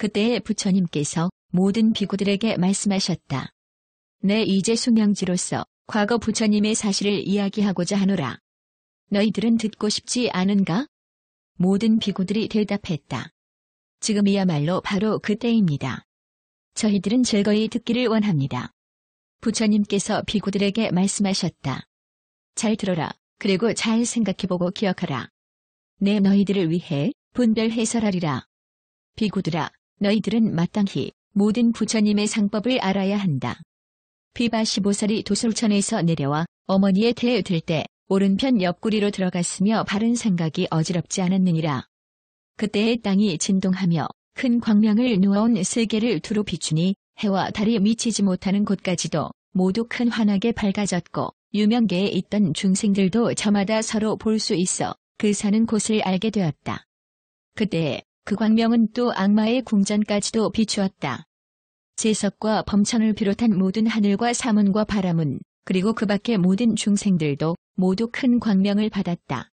그때에 부처님께서 모든 비구들에게 말씀하셨다. 내 이제 수명지로서 과거 부처님의 사실을 이야기하고자 하노라. 너희들은 듣고 싶지 않은가? 모든 비구들이 대답했다. 지금이야말로 바로 그때입니다. 저희들은 즐거이 듣기를 원합니다. 부처님께서 비구들에게 말씀하셨다. 잘 들어라. 그리고 잘 생각해보고 기억하라. 내 너희들을 위해 분별 해설하리라. 비구들아, 너희들은 마땅히 모든 부처님의 상법을 알아야 한다. 비바 15살이 도솔천에서 내려와 어머니의 태에 들 때 오른편 옆구리로 들어갔으며 바른 생각이 어지럽지 않았느니라. 그때의 땅이 진동하며 큰 광명을 누워온 세계를 두루 비추니 해와 달이 미치지 못하는 곳까지도 모두 큰 환하게 밝아졌고 유명계에 있던 중생들도 저마다 서로 볼 수 있어 그 사는 곳을 알게 되었다. 그때 그 광명은 또 악마의 궁전까지도 비추었다. 제석과 범천을 비롯한 모든 하늘과 사문과 바람은 그리고 그 밖의 모든 중생들도 모두 큰 광명을 받았다.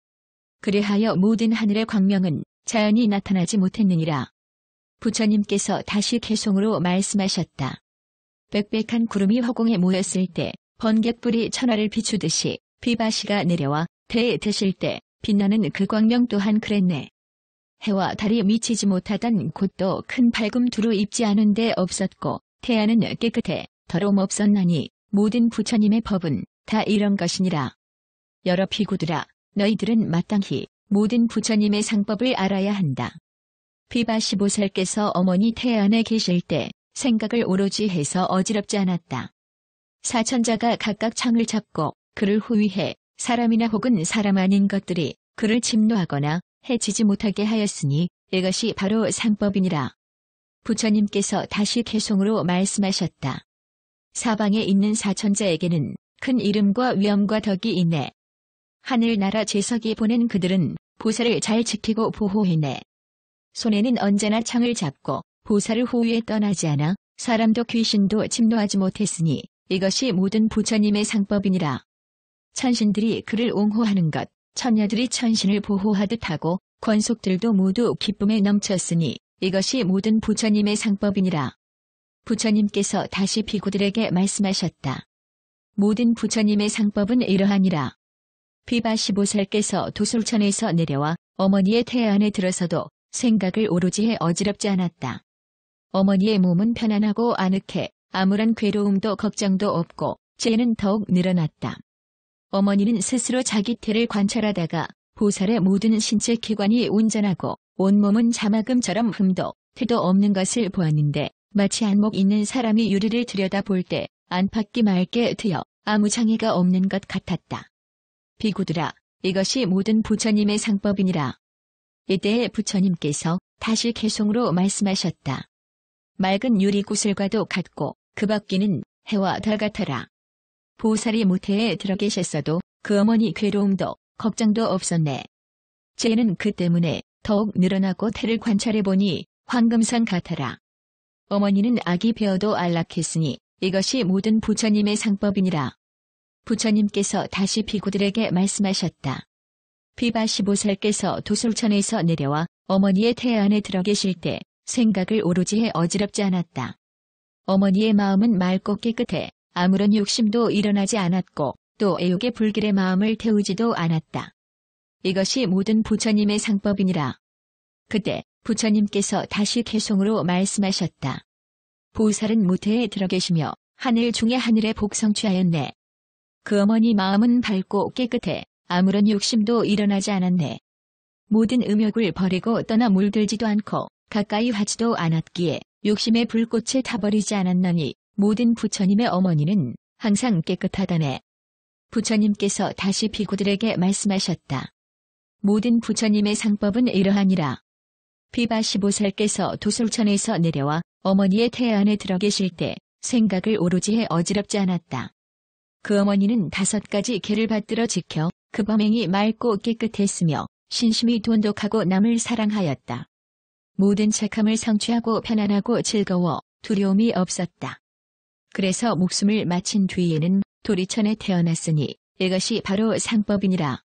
그리하여 모든 하늘의 광명은 자연히 나타나지 못했느니라. 부처님께서 다시 개송으로 말씀하셨다. 빽빽한 구름이 허공에 모였을 때 번갯불이 천하를 비추듯이 비바시가 내려와 태에 드실 때 빛나는 그 광명 또한 그랬네. 해와 달이 미치지 못하던 곳도 큰 밝음 두루 입지 않은 데 없었고 태양은 깨끗해 더러움 없었나니 모든 부처님의 법은 다 이런 것이니라. 여러 비구들아, 너희들은 마땅히 모든 부처님의 상법을 알아야 한다. 비바 15살께서 어머니 태 안에 계실 때 생각을 오로지 해서 어지럽지 않았다. 사천자가 각각 창을 잡고 그를 호위해 사람이나 혹은 사람 아닌 것들이 그를 침노하거나 해치지 못하게 하였으니 이것이 바로 상법이니라. 부처님께서 다시 개송으로 말씀하셨다. 사방에 있는 사천자에게는 큰 이름과 위엄과 덕이 있네. 하늘나라 제석이 보낸 그들은 보살을 잘 지키고 보호해내. 손에는 언제나 창을 잡고 보살을 호위에 떠나지 않아 사람도 귀신도 침노하지 못했으니 이것이 모든 부처님의 상법이니라. 천신들이 그를 옹호하는 것, 천녀들이 천신을 보호하듯 하고 권속들도 모두 기쁨에 넘쳤으니 이것이 모든 부처님의 상법이니라. 부처님께서 다시 비구들에게 말씀하셨다. 모든 부처님의 상법은 이러하니라. 비바 15살께서 도솔천에서 내려와 어머니의 태 안에 들어서도 생각을 오로지 해 어지럽지 않았다. 어머니의 몸은 편안하고 아늑해 아무런 괴로움도 걱정도 없고 죄는 더욱 늘어났다. 어머니는 스스로 자기 태를 관찰하다가 보살의 모든 신체 기관이 온전하고 온몸은 자막음처럼 흠도 태도 없는 것을 보았는데 마치 안목 있는 사람이 유리를 들여다볼 때 안팎이 맑게 트여 아무 장애가 없는 것 같았다. 비구들아, 이것이 모든 부처님의 상법이니라. 이때에 부처님께서 다시 개송으로 말씀하셨다. 맑은 유리 구슬과도 같고 그 밖에는 해와 달 같아라. 보살이 무태에 들어 계셨어도 그 어머니 괴로움도 걱정도 없었네. 죄는 그 때문에 더욱 늘어나고 태를 관찰해보니 황금상 같아라. 어머니는 아기 배어도 안락했으니 이것이 모든 부처님의 상법이니라. 부처님께서 다시 비구들에게 말씀하셨다. 비바 15살께서 도솔천에서 내려와 어머니의 태 안에 들어 계실 때 생각을 오로지 해 어지럽지 않았다. 어머니의 마음은 맑고 깨끗해 아무런 욕심도 일어나지 않았고 또 애욕의 불길의 마음을 태우지도 않았다. 이것이 모든 부처님의 상법이니라. 그때 부처님께서 다시 개송으로 말씀하셨다. 보살은 무태에 들어 계시며 하늘 중에 하늘에 복성취하였네. 그 어머니 마음은 밝고 깨끗해 아무런 욕심도 일어나지 않았네. 모든 음욕을 버리고 떠나 물들지도 않고 가까이 하지도 않았기에 욕심의 불꽃에 타버리지 않았나니 모든 부처님의 어머니는 항상 깨끗하다네. 부처님께서 다시 비구들에게 말씀하셨다. 모든 부처님의 상법은 이러하니라. 비바 15살께서 도솔천에서 내려와 어머니의 태 안에 들어 계실 때 생각을 오로지 해 어지럽지 않았다. 그 어머니는 5가지 계를 받들어 지켜 그 범행이 맑고 깨끗했으며 신심이 돈독하고 남을 사랑하였다. 모든 착함을 성취하고 편안하고 즐거워 두려움이 없었다. 그래서 목숨을 마친 뒤에는 도리천에 태어났으니 이것이 바로 상법이니라.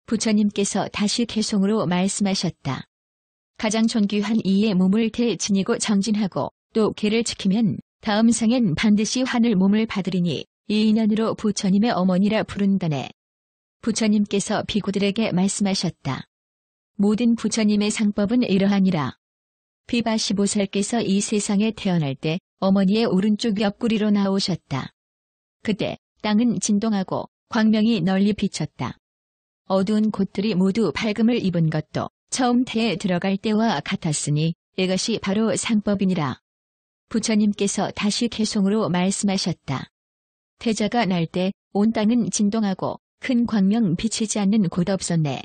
부처님께서 다시 개송으로 말씀하셨다. 가장 존귀한 이의 몸을 태 지니고 정진하고 또 걔를 지키면 다음 생엔 반드시 하늘 몸을 받으리니 이 인연으로 부처님의 어머니라 부른다네. 부처님께서 비구들에게 말씀하셨다. 모든 부처님의 상법은 이러하니라. 비바 15살께서 이 세상에 태어날 때 어머니의 오른쪽 옆구리로 나오셨다. 그때 땅은 진동하고 광명이 널리 비쳤다. 어두운 곳들이 모두 밝음을 입은 것도 처음 태에 들어갈 때와 같았으니 이것이 바로 상법이니라. 부처님께서 다시 개송으로 말씀하셨다. 태자가 날 때 온 땅은 진동하고 큰 광명 비치지 않는 곳 없었네.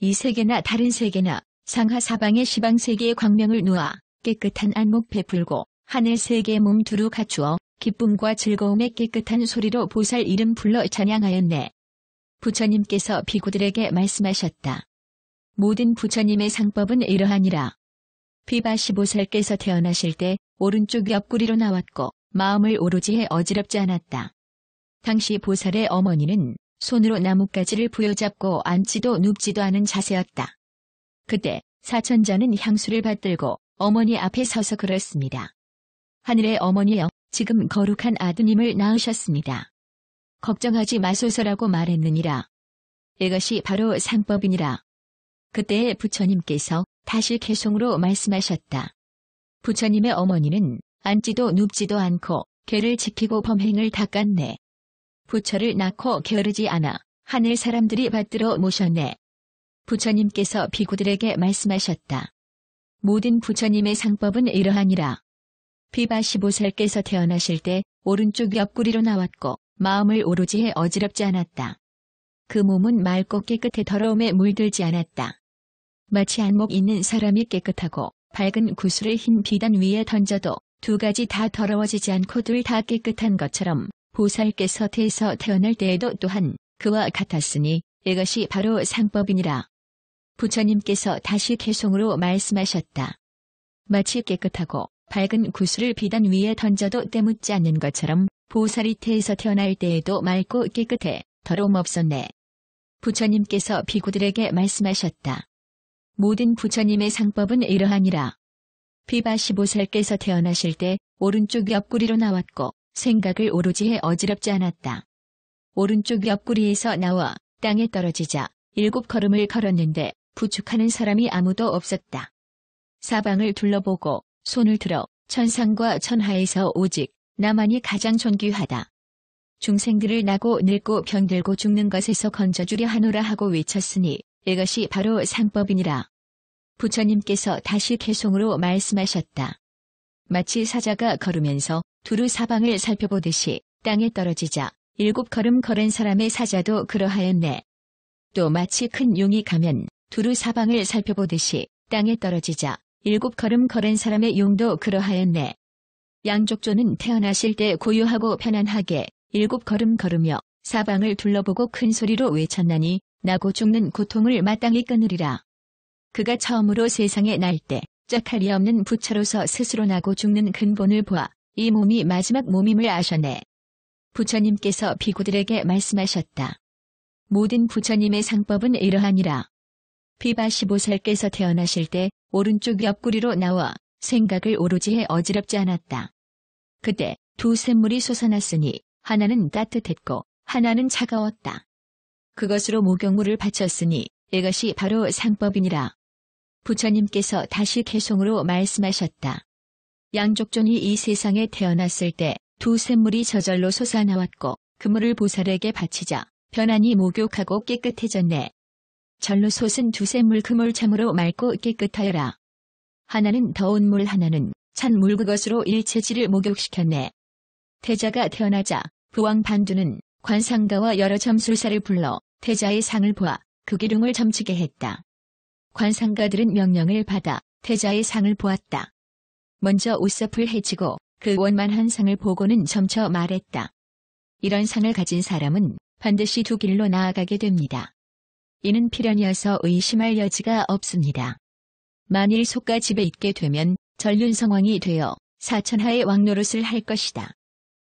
이 세계나 다른 세계나 상하 사방의 시방 세계의 광명을 놓아 깨끗한 안목 베풀고 하늘 세계의 몸 두루 갖추어 기쁨과 즐거움의 깨끗한 소리로 보살 이름 불러 찬양하였네. 부처님께서 비구들에게 말씀하셨다. 모든 부처님의 상법은 이러하니라. 비바 15살께서 태어나실 때 오른쪽 옆구리로 나왔고 마음을 오로지 해 어지럽지 않았다. 당시 보살의 어머니는 손으로 나뭇가지를 부여잡고 앉지도 눕지도 않은 자세였다. 그때 사천자는 향수를 받들고 어머니 앞에 서서 그랬습니다. 하늘의 어머니여, 지금 거룩한 아드님을 낳으셨습니다. 걱정하지 마소서라고 말했느니라. 이것이 바로 상법이니라. 그때 부처님께서 다시 개송으로 말씀하셨다. 부처님의 어머니는 앉지도 눕지도 않고 걔를 지키고 범행을 닦았네. 부처를 낳고 게으르지 않아 하늘 사람들이 받들어 모셨네. 부처님께서 비구들에게 말씀하셨다. 모든 부처님의 상법은 이러하니라. 비바 15살께서 태어나실 때 오른쪽 옆구리로 나왔고 마음을 오로지 해 어지럽지 않았다. 그 몸은 맑고 깨끗해 더러움에 물들지 않았다. 마치 안목 있는 사람이 깨끗하고 밝은 구슬을 흰 비단 위에 던져도 두 가지 다 더러워지지 않고 둘 다 깨끗한 것처럼 보살께서 태에서 태어날 때에도 또한 그와 같았으니 이것이 바로 상법이니라. 부처님께서 다시 개송으로 말씀하셨다. 마치 깨끗하고 밝은 구슬을 비단 위에 던져도 때묻지 않는 것처럼 보살이 태에서 태어날 때에도 맑고 깨끗해 더러움 없었네. 부처님께서 비구들에게 말씀하셨다. 모든 부처님의 상법은 이러하니라. 비바 15살께서 태어나실 때 오른쪽 옆구리로 나왔고 생각을 오로지 해 어지럽지 않았다. 오른쪽 옆구리에서 나와 땅에 떨어지자 7걸음을 걸었는데 부축하는 사람이 아무도 없었다. 사방을 둘러보고 손을 들어 천상과 천하에서 오직 나만이 가장 존귀하다. 중생들을 나고 늙고 병들고 죽는 것에서 건져주려 하노라 하고 외쳤으니 이것이 바로 상법이니라. 부처님께서 다시 개송으로 말씀하셨다. 마치 사자가 걸으면서 두루 사방을 살펴보듯이 땅에 떨어지자 7걸음 걸은 사람의 사자도 그러하였네. 또 마치 큰 용이 가면 두루 사방을 살펴보듯이 땅에 떨어지자 7걸음 걸은 사람의 용도 그러하였네. 양족조는 태어나실 때 고요하고 편안하게 7걸음 걸으며 사방을 둘러보고 큰 소리로 외쳤나니 나고 죽는 고통을 마땅히 끊으리라. 그가 처음으로 세상에 날 때 짝할이 없는 부처로서 스스로 나고 죽는 근본을 보아 이 몸이 마지막 몸임을 아셨네. 부처님께서 비구들에게 말씀하셨다. 모든 부처님의 상법은 이러하니라. 비바 15살께서 태어나실 때 오른쪽 옆구리로 나와 생각을 오로지 해 어지럽지 않았다. 그때 두 샘물이 솟아났으니 하나는 따뜻했고 하나는 차가웠다. 그것으로 목욕물을 바쳤으니 이것이 바로 상법이니라. 부처님께서 다시 개송으로 말씀하셨다. 양족존이 이 세상에 태어났을 때 두 샘물이 저절로 솟아나왔고 그 물을 보살에게 바치자 편안히 목욕하고 깨끗해졌네. 절로 솟은 두 샘물 그 물 참으로 맑고 깨끗하여라. 하나는 더운 물 하나는 찬 물 그것으로 일체지를 목욕시켰네. 태자가 태어나자 부왕 반두는 관상가와 여러 점술사를 불러 태자의 상을 보아 그 기륭을 점치게 했다. 관상가들은 명령을 받아 태자의 상을 보았다. 먼저 옷섭을 해치고 그 원만한 상을 보고는 점쳐 말했다. 이런 상을 가진 사람은 반드시 두 길로 나아가게 됩니다. 이는 필연이어서 의심할 여지가 없습니다. 만일 속가 집에 있게 되면 전륜성왕이 되어 사천하의 왕노릇을 할 것이다.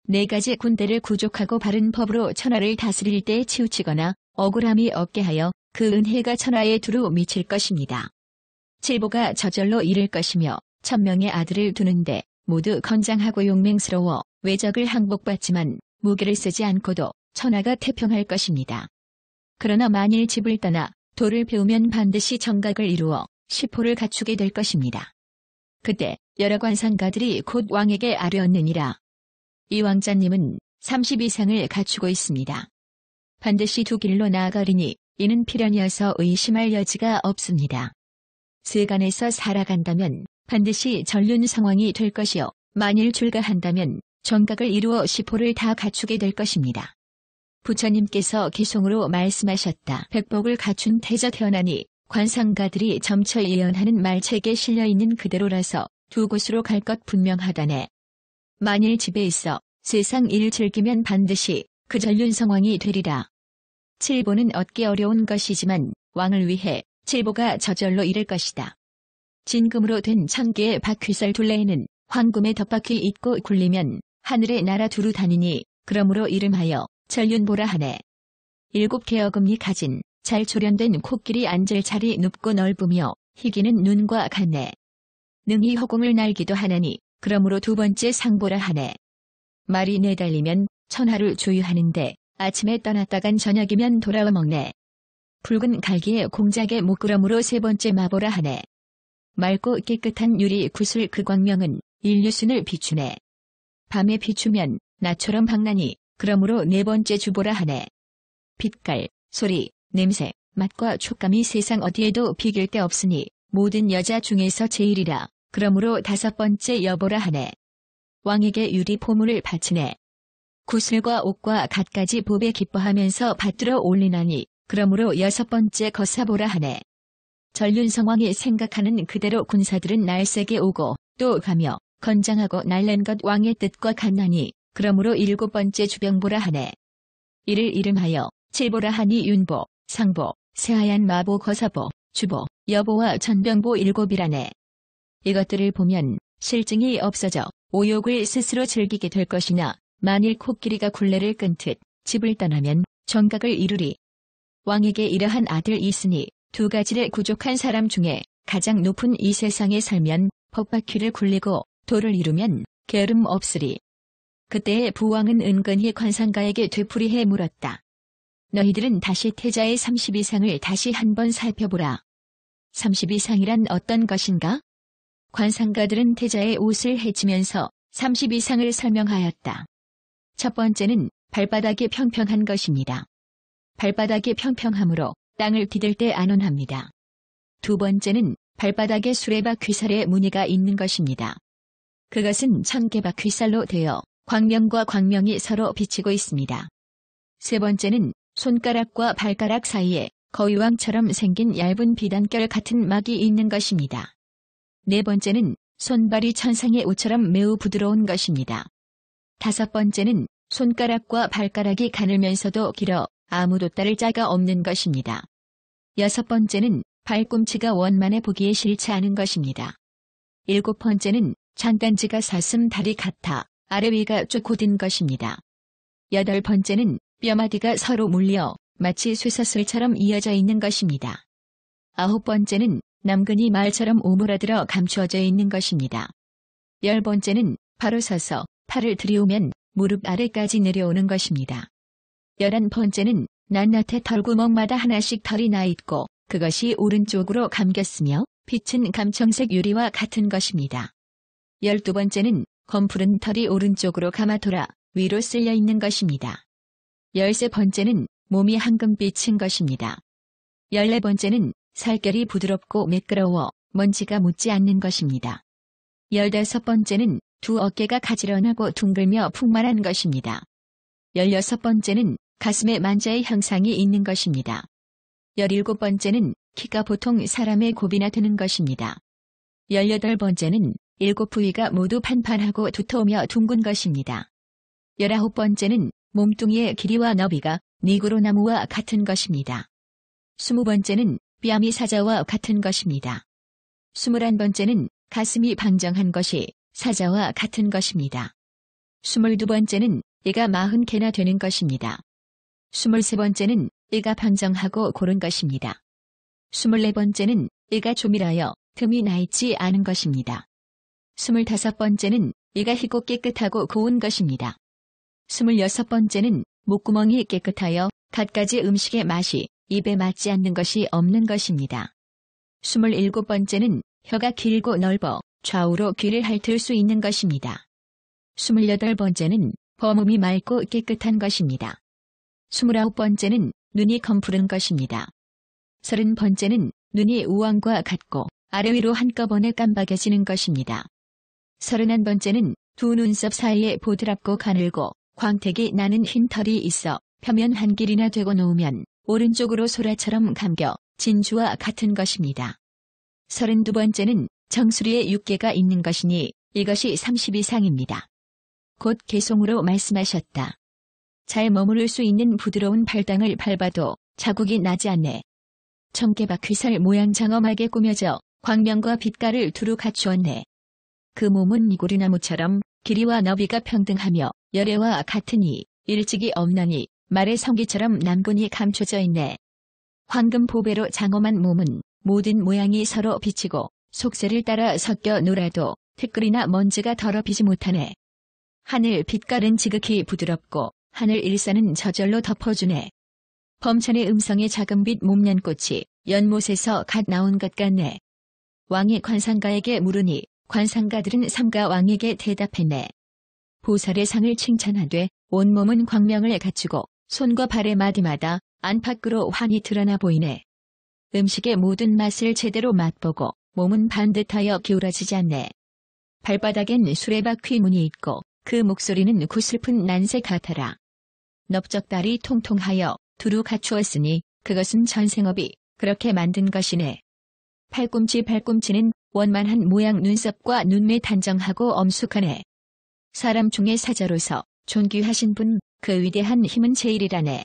4가지 군대를 구족하고 바른 법으로 천하를 다스릴 때 치우치거나 억울함이 없게 하여 그 은혜가 천하에 두루 미칠 것입니다. 칠보가 저절로 이를 것이며 1000명의 아들을 두는데 모두 건장하고 용맹스러워 외적을 항복받지만 무기를 쓰지 않고도 천하가 태평할 것입니다. 그러나 만일 집을 떠나 도를 배우면 반드시 정각을 이루어 시포를 갖추게 될 것입니다. 그때 여러 관상가들이 곧 왕에게 아뢰었느니라. 이 왕자님은 30 이상을 갖추고 있습니다. 반드시 두 길로 나아가리니 이는 필연이어서 의심할 여지가 없습니다. 세간에서 살아간다면 반드시 전륜 상황이 될 것이요 만일 출가한다면 정각을 이루어 시포를 다 갖추게 될 것입니다. 부처님께서 기송으로 말씀하셨다. 백복을 갖춘 태자 태어나니 관상가들이 점처 예언하는 말책에 실려있는 그대로라서 두 곳으로 갈 것 분명하다네. 만일 집에 있어 세상 일을 즐기면 반드시 그 전륜 상황이 되리라. 칠보는 얻기 어려운 것이지만 왕을 위해 칠보가 저절로 이를 것이다. 진금으로 된 1000개의 바퀴살 둘레에는 황금의 덧바퀴 있고 굴리면 하늘에 날아 두루 다니니 그러므로 이름하여 전륜보라 하네. 7개 어금니 가진 잘 조련된 코끼리 앉을 자리 높고 넓으며 희기는 눈과 같네. 능히 허공을 날기도 하나니 그러므로 두 번째 상보라 하네. 말이 내달리면 천하를 조유하는데 아침에 떠났다간 저녁이면 돌아와 먹네. 붉은 갈기에 공작에 목그러므로 세 번째 마보라 하네. 맑고 깨끗한 유리 구슬 그 광명은 인류순을 비추네. 밤에 비추면 나처럼 밝나니 그러므로 네 번째 주보라 하네. 빛깔, 소리, 냄새, 맛과 촉감이 세상 어디에도 비길 데 없으니 모든 여자 중에서 제일이라. 그러므로 다섯 번째 여보라 하네. 왕에게 유리 포물을 바치네. 구슬과 옷과 갖가지 보배 기뻐하면서 받들어 올리나니 그러므로 여섯 번째 거사보라 하네. 전륜성왕이 생각하는 그대로 군사들은 날쌔게 오고 또 가며 건장하고 날랜 것 왕의 뜻과 같나니 그러므로 일곱 번째 주병보라 하네. 이를 이름하여 칠보라 하니 윤보, 상보, 새하얀 마보 거사보, 주보, 여보와 전병보 일곱이라네. 이것들을 보면 실증이 없어져 오욕을 스스로 즐기게 될 것이나 만일 코끼리가 굴레를 끊듯 집을 떠나면 정각을 이루리. 왕에게 이러한 아들 있으니 두 가지를 부족한 사람 중에 가장 높은 이 세상에 살면 법바퀴를 굴리고 도를 이루면 게으름 없으리. 그때의 부왕은 은근히 관상가에게 되풀이해 물었다. 너희들은 다시 태자의 30 이상을 다시 한번 살펴보라. 30 이상이란 어떤 것인가? 관상가들은 태자의 옷을 헤치면서 30 이상을 설명하였다. 첫 번째는 발바닥이 평평한 것입니다. 발바닥이 평평하므로 땅을 디딜 때 안온합니다. 두 번째는 발바닥에 수레바퀴살에 무늬가 있는 것입니다. 그것은 1000개 바퀴살로 되어 광명과 광명이 서로 비치고 있습니다. 세 번째는 손가락과 발가락 사이에 거위왕처럼 생긴 얇은 비단결 같은 막이 있는 것입니다. 네 번째는 손발이 천상의 옷처럼 매우 부드러운 것입니다. 다섯 번째는 손가락과 발가락이 가늘면서도 길어 아무 돛달을 자가 없는 것입니다. 여섯 번째는 발꿈치가 원만해 보기에 싫지 않은 것입니다. 일곱 번째는 장간지가 사슴 다리 같아 아래 위가 쭉 곧은 것입니다. 여덟 번째는 뼈마디가 서로 물려 마치 쇠사슬처럼 이어져 있는 것입니다. 아홉 번째는 남근이 말처럼 오므라들어 감추어져 있는 것입니다. 열 번째는 바로 서서 팔을 들이우면 무릎 아래까지 내려오는 것입니다. 11번째는 낱낱의 털구멍마다 하나씩 털이 나 있고 그것이 오른쪽으로 감겼으며 빛은 감청색 유리와 같은 것입니다. 12번째는 검푸른 털이 오른쪽으로 감아 돌아 위로 쓸려 있는 것입니다. 13번째는 몸이 황금빛인 것입니다. 14번째는 살결이 부드럽고 매끄러워 먼지가 묻지 않는 것입니다. 15번째는 두 어깨가 가지런하고 둥글며 풍만한 것입니다. 16번째는 가슴에 만자의 형상이 있는 것입니다. 17번째는 키가 보통 사람의 곱이나 되는 것입니다. 18번째는 일곱 부위가 모두 판판하고 두터우며 둥근 것입니다. 19번째는 몸뚱이의 길이와 너비가 니그로나무와 같은 것입니다. 20번째는 뺨이 사자와 같은 것입니다. 21번째는 가슴이 방정한 것이 사자와 같은 것입니다. 22번째는 이가 40개나 되는 것입니다. 23번째는 이가 방정하고 고른 것입니다. 24번째는 이가 조밀하여 틈이 나 있지 않은 것입니다. 25번째는 이가 희고 깨끗하고 고운 것입니다. 26번째는 목구멍이 깨끗하여 갖가지 음식의 맛이 입에 맞지 않는 것이 없는 것입니다. 27번째는 혀가 길고 넓어 좌우로 귀를 핥을 수 있는 것입니다. 28번째는 범음이 맑고 깨끗한 것입니다. 29번째는 눈이 검푸른 것입니다. 30번째는 눈이 우왕과 같고 아래 위로 한꺼번에 깜박여지는 것입니다. 31번째는 두 눈썹 사이에 보드랍고 가늘고 광택이 나는 흰 털이 있어 표면 한 길이나 되고 놓으면 오른쪽으로 소라처럼 감겨 진주와 같은 것입니다. 32번째는 정수리에 육개가 있는 것이니 이것이 30 이상입니다. 곧 개송으로 말씀하셨다. 잘 머무를 수 있는 부드러운 발당을 밟아도 자국이 나지 않네. 청개바퀴살 모양 장엄하게 꾸며져 광명과 빛깔을 두루 갖추었네. 그 몸은 이고리나무처럼 길이와 너비가 평등하며 열애와 같으니 일찍이 없나니 말의 성기처럼 남군이 감춰져 있네. 황금 보배로 장엄한 몸은 모든 모양이 서로 비치고 속세를 따라 섞여 놀아도 티끌이나 먼지가 더럽히지 못하네. 하늘 빛깔은 지극히 부드럽고 하늘 일산은 저절로 덮어주네. 범천의 음성의 작은빛 몸년꽃이 연못에서 갓 나온 것 같네. 왕이 관상가에게 물으니 관상가들은 삼가 왕에게 대답했네. 보살의 상을 칭찬하되 온몸은 광명을 갖추고 손과 발의 마디마다 안팎으로 환히 드러나 보이네. 음식의 모든 맛을 제대로 맛보고 몸은 반듯하여 기울어지지 않네. 발바닥엔 수레바퀴 문이 있고 그 목소리는 구슬픈 난새 같아라. 넓적다리 통통하여 두루 갖추었으니 그것은 전생업이 그렇게 만든 것이네. 팔꿈치는 원만한 모양 눈썹과 눈매 단정하고 엄숙하네. 사람 중에 사자로서 존귀하신 분, 그 위대한 힘은 제일이라네.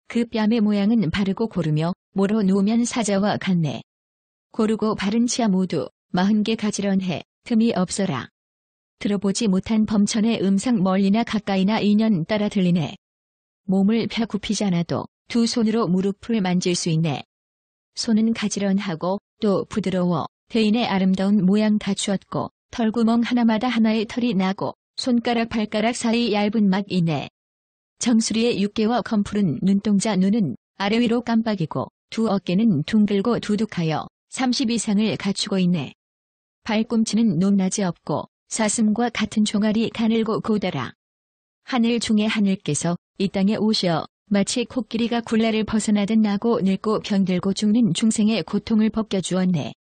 그 뺨의 모양은 바르고 고르며 모로 누우면 사자와 같네. 고르고 바른 치아 모두 40개 가지런해 틈이 없어라. 들어보지 못한 범천의 음상 멀리나 가까이나 인연 따라 들리네. 몸을 펴 굽히지 않아도 두 손으로 무릎을 만질 수 있네. 손은 가지런하고 또 부드러워 대인의 아름다운 모양 갖추었고 털구멍 하나마다 하나의 털이 나고 손가락 발가락 사이 얇은 막이 있네. 정수리의 육개와 검푸른 눈동자 눈은 아래 위로 깜빡이고 두 어깨는 둥글고 두둑하여 30 이상을 갖추고 있네. 발꿈치는 높낮이 없고 사슴과 같은 종아리 가늘고 고달아. 하늘 중에 하늘께서 이 땅에 오시어 마치 코끼리가 굴레를 벗어나듯 나고 늙고 병들고 죽는 중생의 고통을 벗겨주었네.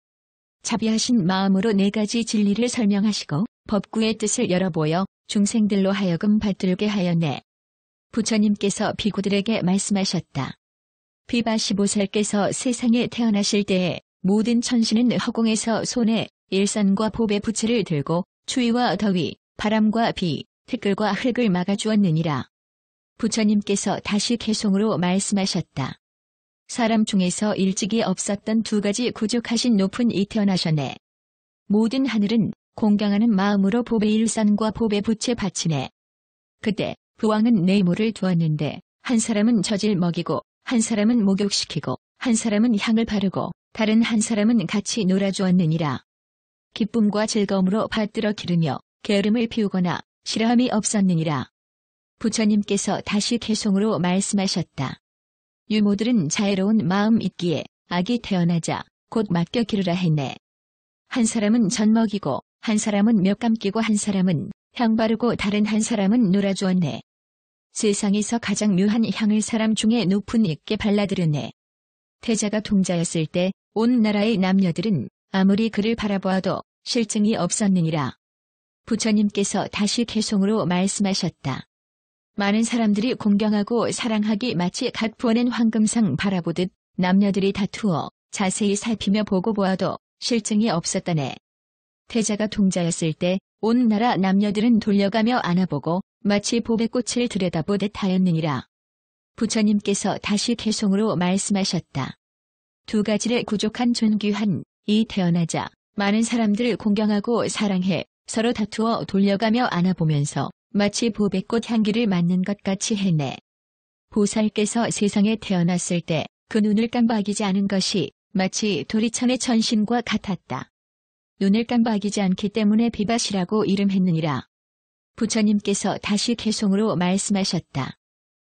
자비하신 마음으로 4가지 진리를 설명하시고 법구의 뜻을 열어보여 중생들로 하여금 받들게 하였네. 부처님께서 비구들에게 말씀하셨다. 비바 15살께서 세상에 태어나실 때에 모든 천신은 허공에서 손에 일산과 보배 부채를 들고 추위와 더위, 바람과 비, 티끌과 흙을 막아주었느니라. 부처님께서 다시 개송으로 말씀하셨다. 사람 중에서 일찍이 없었던 2가지 구족하신 높은 이 태어나셨네. 모든 하늘은 공경하는 마음으로 보배 일산과 보배 부채 바치네. 그때 부왕은 네모를 두었는데 한 사람은 젖을 먹이고 한 사람은 목욕시키고 한 사람은 향을 바르고 다른 한 사람은 같이 놀아주었느니라. 기쁨과 즐거움으로 받들어 기르며 게으름을 피우거나 싫어함이 없었느니라. 부처님께서 다시 개송으로 말씀하셨다. 유모들은 자애로운 마음 있기에 아기 태어나자 곧 맡겨 기르라 했네. 한 사람은 젖 먹이고 한 사람은 몇 감기고 한 사람은 향 바르고 다른 한 사람은 놀아주었네. 세상에서 가장 묘한 향을 사람 중에 높은 이께 발라드렸네. 태자가 동자였을 때 온 나라의 남녀들은 아무리 그를 바라보아도 실증이 없었느니라. 부처님께서 다시 개송으로 말씀하셨다. 많은 사람들이 공경하고 사랑하기 마치 갓 부어낸 황금상 바라보듯 남녀들이 다투어 자세히 살피며 보고 보아도 실증이 없었다네. 태자가 동자였을 때 온 나라 남녀들은 돌려가며 안아보고 마치 보배꽃을 들여다보듯 하였느니라. 부처님께서 다시 개송으로 말씀하셨다. 2가지를 구족한 존귀한 이 태어나자 많은 사람들을 공경하고 사랑해 서로 다투어 돌려가며 안아보면서 마치 보배꽃 향기를 맡는 것 같이 했네. 보살께서 세상에 태어났을 때 그 눈을 깜빡이지 않은 것이 마치 도리천의 천신과 같았다. 눈을 깜빡이지 않기 때문에 비밭이라고 이름했느니라. 부처님께서 다시 개송으로 말씀하셨다.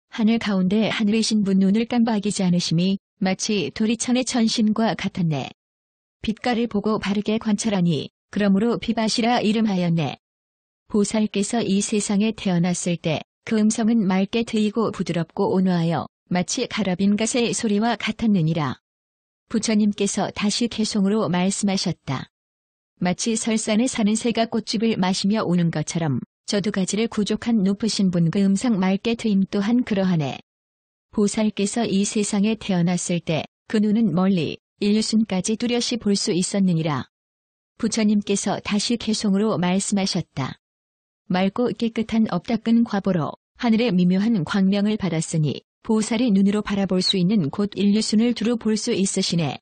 하늘 가운데 하늘이신 분 눈을 깜빡이지 않으심이 마치 도리천의 천신과 같았네. 빛깔을 보고 바르게 관찰하니 그러므로 비밭이라 이름하였네. 보살께서 이 세상에 태어났을 때 그 음성은 맑게 트이고 부드럽고 온화하여 마치 가라빈 갓의 소리와 같았느니라. 부처님께서 다시 개송으로 말씀하셨다. 마치 설산에 사는 새가 꽃즙을 마시며 우는 것처럼 저 두 가지를 구족한 높으신 분 그 음성 맑게 트임 또한 그러하네. 보살께서 이 세상에 태어났을 때 그 눈은 멀리 인류순까지 뚜렷이 볼 수 있었느니라. 부처님께서 다시 개송으로 말씀하셨다. 맑고 깨끗한 업닦은 과보로 하늘의 미묘한 광명을 받았으니 보살의 눈으로 바라볼 수 있는 곳 인류순을 두루 볼 수 있으시네.